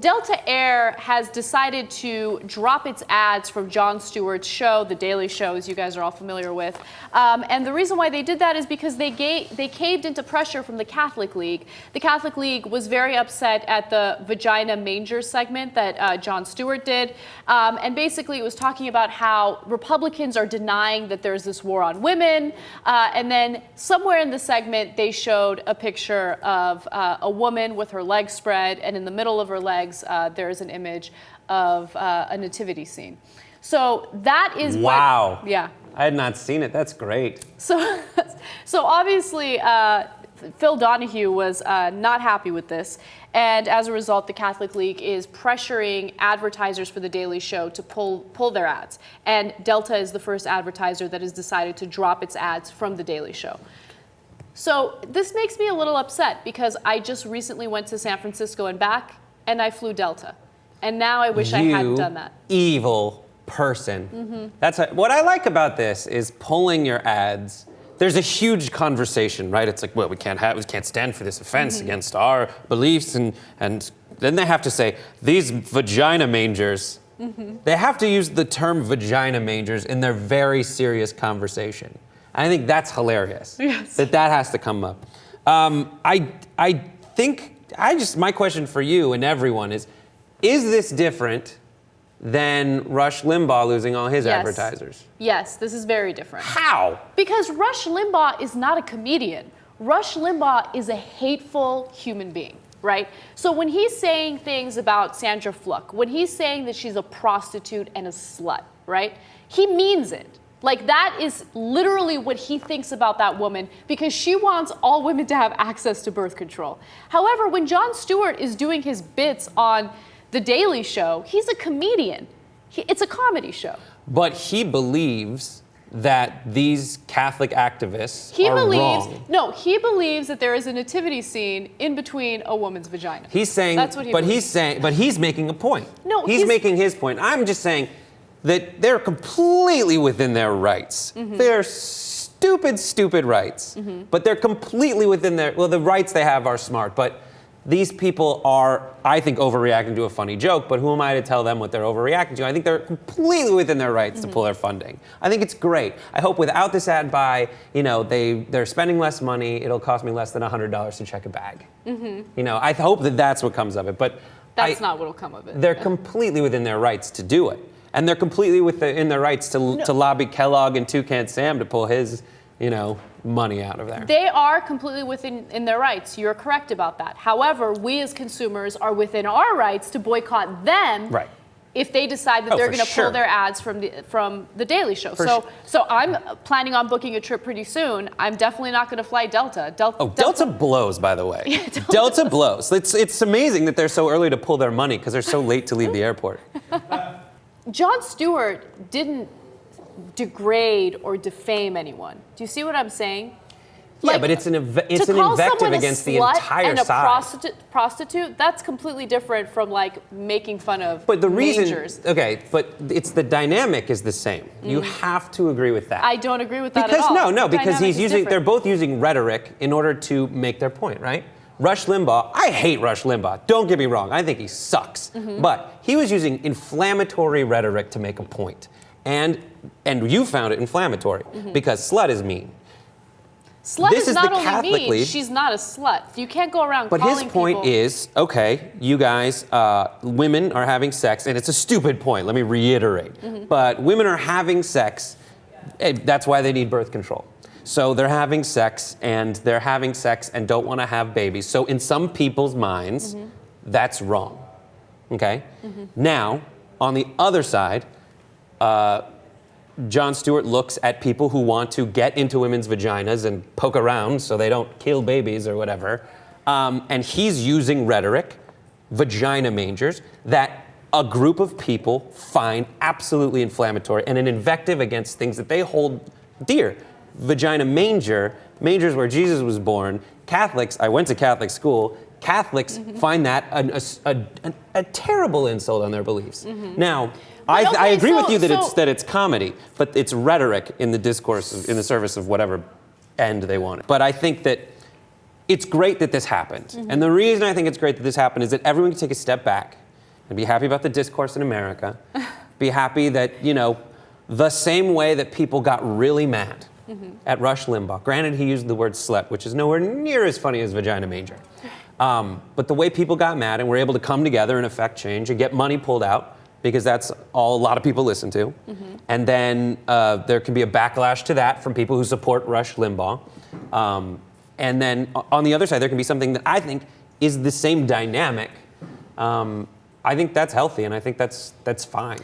Delta Air has decided to drop its ads from Jon Stewart's show, The Daily Show, as you guys are all familiar with. And the reason why they did that is because they caved into pressure from the Catholic League. The Catholic League was very upset at the vagina manger segment that Jon Stewart did. And basically it was talking about how Republicans are denying that there's this war on women. And then somewhere in the segment, they showed a picture of a woman with her legs spread, and in the middle of her legs, there is an image of a nativity scene. So that is wow. What, yeah. I had not seen it. That's great. So obviously, Phil Donahue was not happy with this. And as a result, the Catholic League is pressuring advertisers for The Daily Show to pull their ads. And Delta is the first advertiser that has decided to drop its ads from The Daily Show. So this makes me a little upset because I just recently went to San Francisco and back, and I flew Delta. And now I wish I hadn't done that. Evil person. That's what I like about this is pulling your ads. There's a huge conversation, right? It's like, well, we can't stand for this offense against our beliefs, and then they have to say these vagina mangers. They have to use the term vagina mangers in their very serious conversation. I think that's hilarious. Yes. That has to come up. I think my question for you and everyone is this different than Rush Limbaugh losing all his advertisers? Yes, this is very different. How? Because Rush Limbaugh is not a comedian. Rush Limbaugh is a hateful human being, right? So when he's saying things about Sandra Fluck, when he's saying that she's a prostitute and a slut, right? He means it. Like, that is literally what he thinks about that woman, because she wants all women to have access to birth control. However, when Jon Stewart is doing his bits on The Daily Show, he's a comedian. It's a comedy show. But he believes that these Catholic activists are wrong. No, he believes that there is a nativity scene in between a woman's vagina. He's saying, that's what he believes. But he's making a point. No, he's making his point. I'm just saying that they're completely within their rights. They're stupid rights. But they're completely within the rights they have are smart. But these people are, I think, overreacting to a funny joke, but who am I to tell them what they're overreacting to? I think they're completely within their rights to pull their funding. I think it's great. I hope without this ad buy, they're spending less money, it'll cost me less than $100 to check a bag. I hope that that's what comes of it, but that's not what'll come of it. They're completely within their rights to do it. And they're completely in their rights to lobby Kellogg and Toucan Sam to pull his, money out of there. They are completely within their rights. You're correct about that. However, we as consumers are within our rights to boycott them if they decide that they're going to pull their ads from the Daily Show. So I'm planning on booking a trip pretty soon. I'm definitely not going to fly Delta. Delta blows, by the way. Yeah, Delta blows. It's amazing that they're so early to pull their money because they're so late to leave the airport. Jon Stewart didn't degrade or defame anyone. Do you see what I'm saying? Yeah, but it's an invective against the entire side. And a prostitute, that's completely different from making fun of but the reason, mangers. Okay, but it's the dynamic is the same. You have to agree with that. I don't agree with that at all. Because they're both using rhetoric in order to make their point, right? Rush Limbaugh, I hate Rush Limbaugh. Don't get me wrong, I think he sucks. But he was using inflammatory rhetoric to make a point. And you found it inflammatory because slut is mean. Slut is not only mean, she's not a slut. You can't go around calling people. But his point is, okay, you guys, women are having sex, and it's a stupid point, let me reiterate. But women are having sex, that's why they need birth control. So they're having sex and don't want to have babies. So in some people's minds, that's wrong. Okay? Now, on the other side, Jon Stewart looks at people who want to get into women's vaginas and poke around so they don't kill babies or whatever. And he's using rhetoric, vagina mangers, that a group of people find absolutely inflammatory and an invective against things that they hold dear. Vagina mangers where Jesus was born. Catholics, I went to Catholic school, Catholics find that a terrible insult on their beliefs. Now, I agree with you that it's comedy, but it's rhetoric in the discourse, in the service of whatever end they want it. But I think that it's great that this happened. And the reason I think it's great that this happened is that everyone can take a step back and be happy about the discourse in America. Be happy that, you know, the same way that people got really mad at Rush Limbaugh. Granted, he used the word slut, which is nowhere near as funny as vagina manger. But the way people got mad and were able to come together and affect change and get money pulled out, because that's all a lot of people listen to. And then there can be a backlash to that from people who support Rush Limbaugh. And then on the other side, there can be something that I think is the same dynamic. I think that's healthy, and I think that's fine.